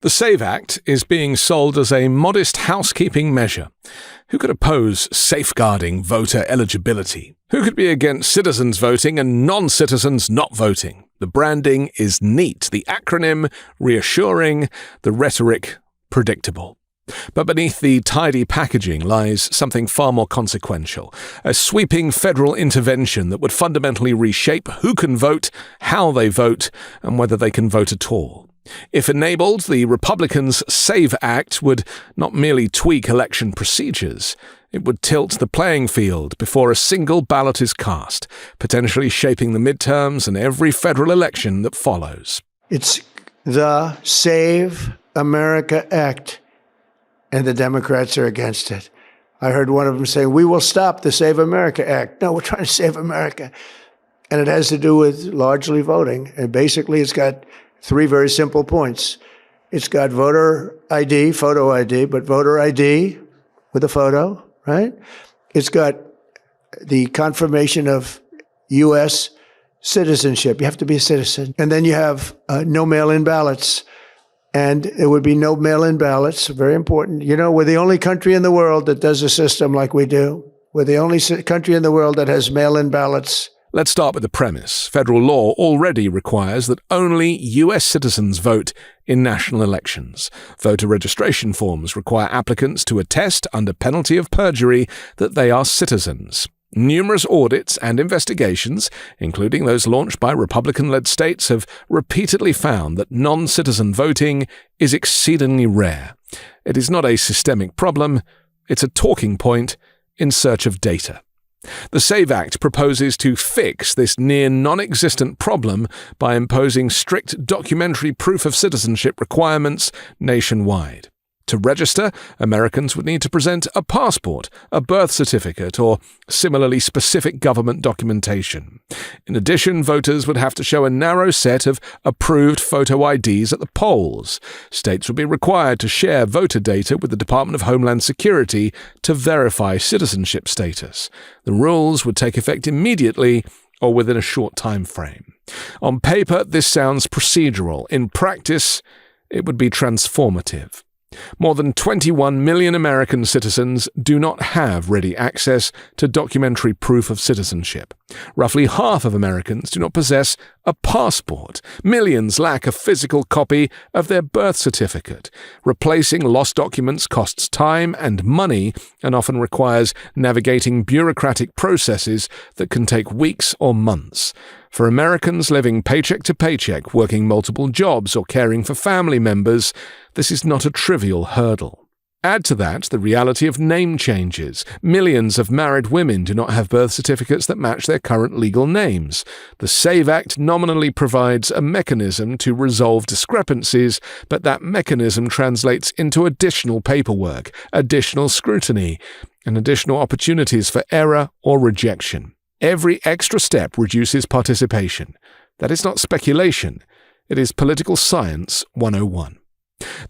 The SAVE Act is being sold as a modest housekeeping measure. Who could oppose safeguarding voter eligibility? Who could be against citizens voting and non-citizens not voting? The branding is neat, the acronym reassuring, the rhetoric predictable. But beneath the tidy packaging lies something far more consequential, a sweeping federal intervention that would fundamentally reshape who can vote, how they vote, and whether they can vote at all. If enabled, the Republicans' SAVE Act would not merely tweak election procedures, it would tilt the playing field before a single ballot is cast, potentially shaping the midterms and every federal election that follows. It's the Save America Act, and the Democrats are against it. I heard one of them say, we will stop the Save America Act. No, we're trying to save America. And it has to do with largely voting. And basically, it's got three very simple points. It's got voter ID, photo ID, but voter ID with a photo, right? It's got the confirmation of U.S. citizenship. You have to be a citizen. And then you have no mail-in ballots. And there would be no mail-in ballots, very important. You know, we're the only country in the world that does a system like we do. We're the only country in the world that has mail-in ballots. Let's start with the premise. Federal law already requires that only U.S. citizens vote in national elections. Voter registration forms require applicants to attest under penalty of perjury that they are citizens. Numerous audits and investigations, including those launched by Republican-led states, have repeatedly found that non-citizen voting is exceedingly rare. It is not a systemic problem, it's a talking point in search of data. The SAVE Act proposes to fix this near non-existent problem by imposing strict documentary proof of citizenship requirements nationwide. To register, Americans would need to present a passport, a birth certificate, or similarly specific government documentation. In addition, voters would have to show a narrow set of approved photo IDs at the polls. States would be required to share voter data with the Department of Homeland Security to verify citizenship status. The rules would take effect immediately or within a short time frame. On paper, this sounds procedural. In practice, it would be transformative. More than 21 million American citizens do not have ready access to documentary proof of citizenship. Roughly half of Americans do not possess a passport. Millions lack a physical copy of their birth certificate. Replacing lost documents costs time and money and often requires navigating bureaucratic processes that can take weeks or months. For Americans living paycheck to paycheck, working multiple jobs, or caring for family members, this is not a trivial hurdle. Add to that the reality of name changes. Millions of married women do not have birth certificates that match their current legal names. The SAVE Act nominally provides a mechanism to resolve discrepancies, but that mechanism translates into additional paperwork, additional scrutiny, and additional opportunities for error or rejection. Every extra step reduces participation. That is not speculation. It is political science 101.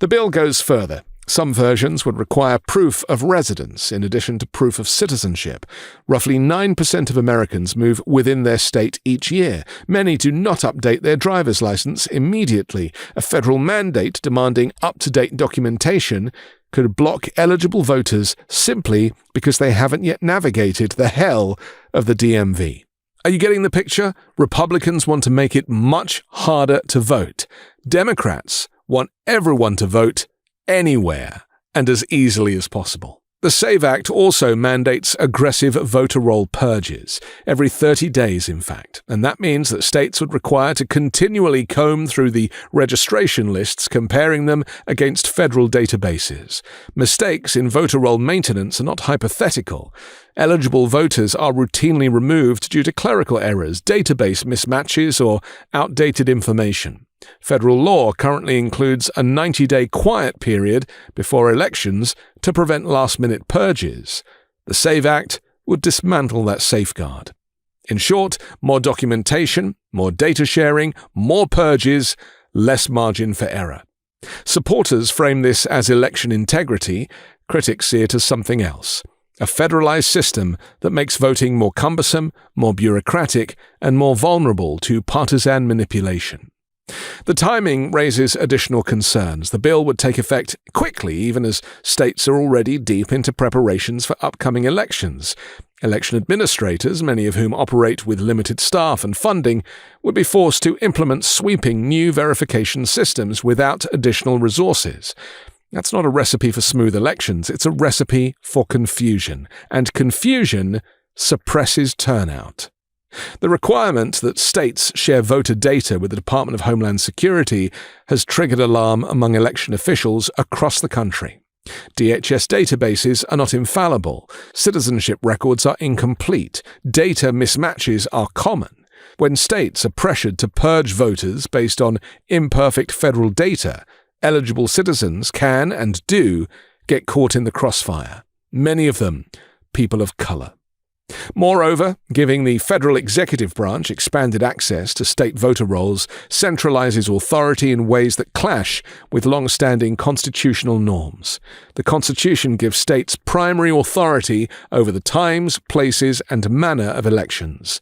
The bill goes further. Some versions would require proof of residence in addition to proof of citizenship. Roughly 9% of Americans move within their state each year. Many do not update their driver's license immediately. A federal mandate demanding up-to-date documentation could block eligible voters simply because they haven't yet navigated the hell of the DMV. Are you getting the picture? Republicans want to make it much harder to vote. Democrats want everyone to vote anywhere and as easily as possible. The SAVE Act also mandates aggressive voter roll purges, every 30 days in fact, and that means that states would require to continually comb through the registration lists, comparing them against federal databases. Mistakes in voter roll maintenance are not hypothetical. Eligible voters are routinely removed due to clerical errors, database mismatches, or outdated information. Federal law currently includes a 90-day quiet period before elections to prevent last-minute purges. The SAVE Act would dismantle that safeguard. In short, more documentation, more data sharing, more purges, less margin for error. Supporters frame this as election integrity. Critics see it as something else. A federalized system that makes voting more cumbersome, more bureaucratic, and more vulnerable to partisan manipulation. The timing raises additional concerns. The bill would take effect quickly, even as states are already deep into preparations for upcoming elections. Election administrators, many of whom operate with limited staff and funding, would be forced to implement sweeping new verification systems without additional resources. That's not a recipe for smooth elections, it's a recipe for confusion, and confusion suppresses turnout. The requirement that states share voter data with the Department of Homeland Security has triggered alarm among election officials across the country. DHS databases are not infallible, citizenship records are incomplete, data mismatches are common. When states are pressured to purge voters based on imperfect federal data, eligible citizens can and do get caught in the crossfire, many of them people of color. Moreover, giving the federal executive branch expanded access to state voter rolls centralizes authority in ways that clash with long-standing constitutional norms. The Constitution gives states primary authority over the times, places, and manner of elections.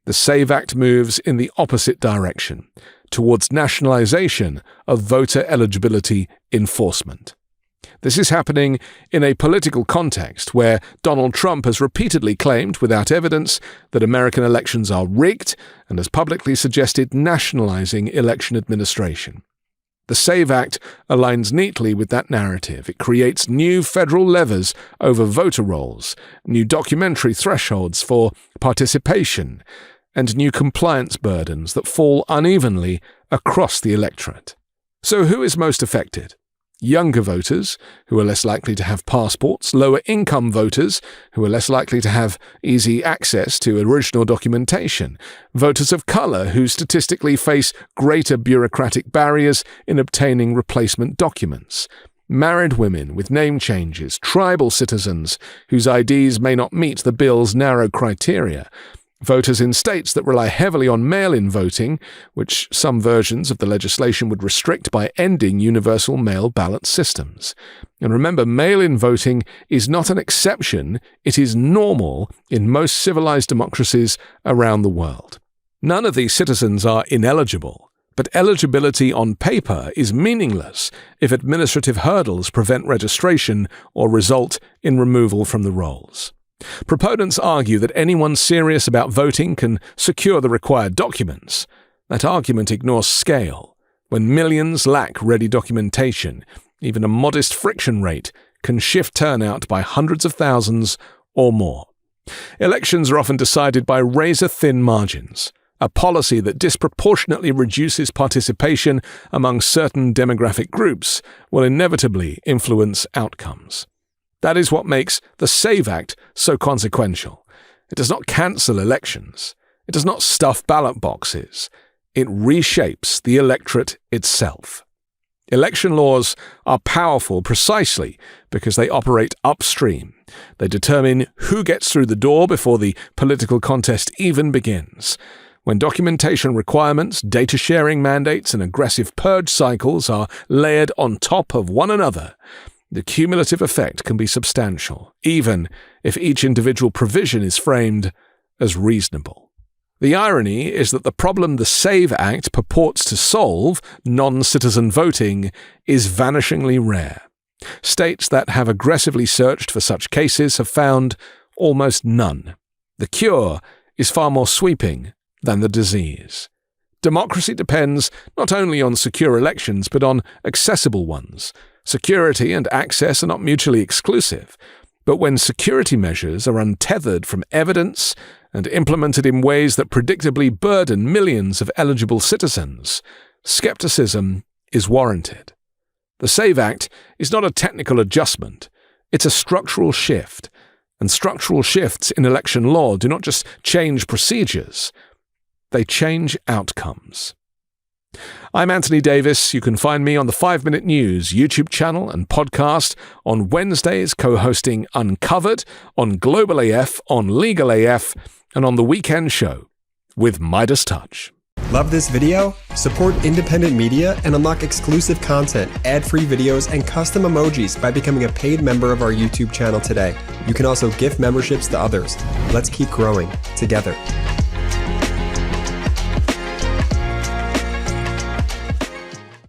The SAVE Act moves in the opposite direction, towards nationalization of voter eligibility enforcement. This is happening in a political context where Donald Trump has repeatedly claimed, without evidence, that American elections are rigged and has publicly suggested nationalizing election administration. The SAVE Act aligns neatly with that narrative. It creates new federal levers over voter rolls, new documentary thresholds for participation, and new compliance burdens that fall unevenly across the electorate. So who is most affected? Younger voters, who are less likely to have passports, lower-income voters, who are less likely to have easy access to original documentation, voters of color, who statistically face greater bureaucratic barriers in obtaining replacement documents, married women with name changes, tribal citizens whose IDs may not meet the bill's narrow criteria, voters in states that rely heavily on mail-in voting, which some versions of the legislation would restrict by ending universal mail ballot systems. And remember, mail-in voting is not an exception, it is normal in most civilized democracies around the world. None of these citizens are ineligible, but eligibility on paper is meaningless if administrative hurdles prevent registration or result in removal from the rolls. Proponents argue that anyone serious about voting can secure the required documents. That argument ignores scale. When millions lack ready documentation, even a modest friction rate can shift turnout by hundreds of thousands or more. Elections are often decided by razor-thin margins. A policy that disproportionately reduces participation among certain demographic groups will inevitably influence outcomes. That is what makes the SAVE Act so consequential. It does not cancel elections. It does not stuff ballot boxes. It reshapes the electorate itself. Election laws are powerful precisely because they operate upstream. They determine who gets through the door before the political contest even begins. When documentation requirements, data sharing mandates, and aggressive purge cycles are layered on top of one another, the cumulative effect can be substantial, even if each individual provision is framed as reasonable. The irony is that the problem the SAVE Act purports to solve, non-citizen voting, is vanishingly rare. States that have aggressively searched for such cases have found almost none. The cure is far more sweeping than the disease. Democracy depends not only on secure elections, but on accessible ones. Security and access are not mutually exclusive, but when security measures are untethered from evidence and implemented in ways that predictably burden millions of eligible citizens, skepticism is warranted. The SAVE Act is not a technical adjustment, it's a structural shift, and structural shifts in election law do not just change procedures, they change outcomes. I'm Anthony Davis. You can find me on the 5 Minute News YouTube channel and podcast, on Wednesdays co-hosting Uncovered, on Global AF, on Legal AF, and on The Weekend Show with MeidasTouch. Love this video? Support independent media and unlock exclusive content, ad-free videos, and custom emojis by becoming a paid member of our YouTube channel today. You can also gift memberships to others. Let's keep growing together.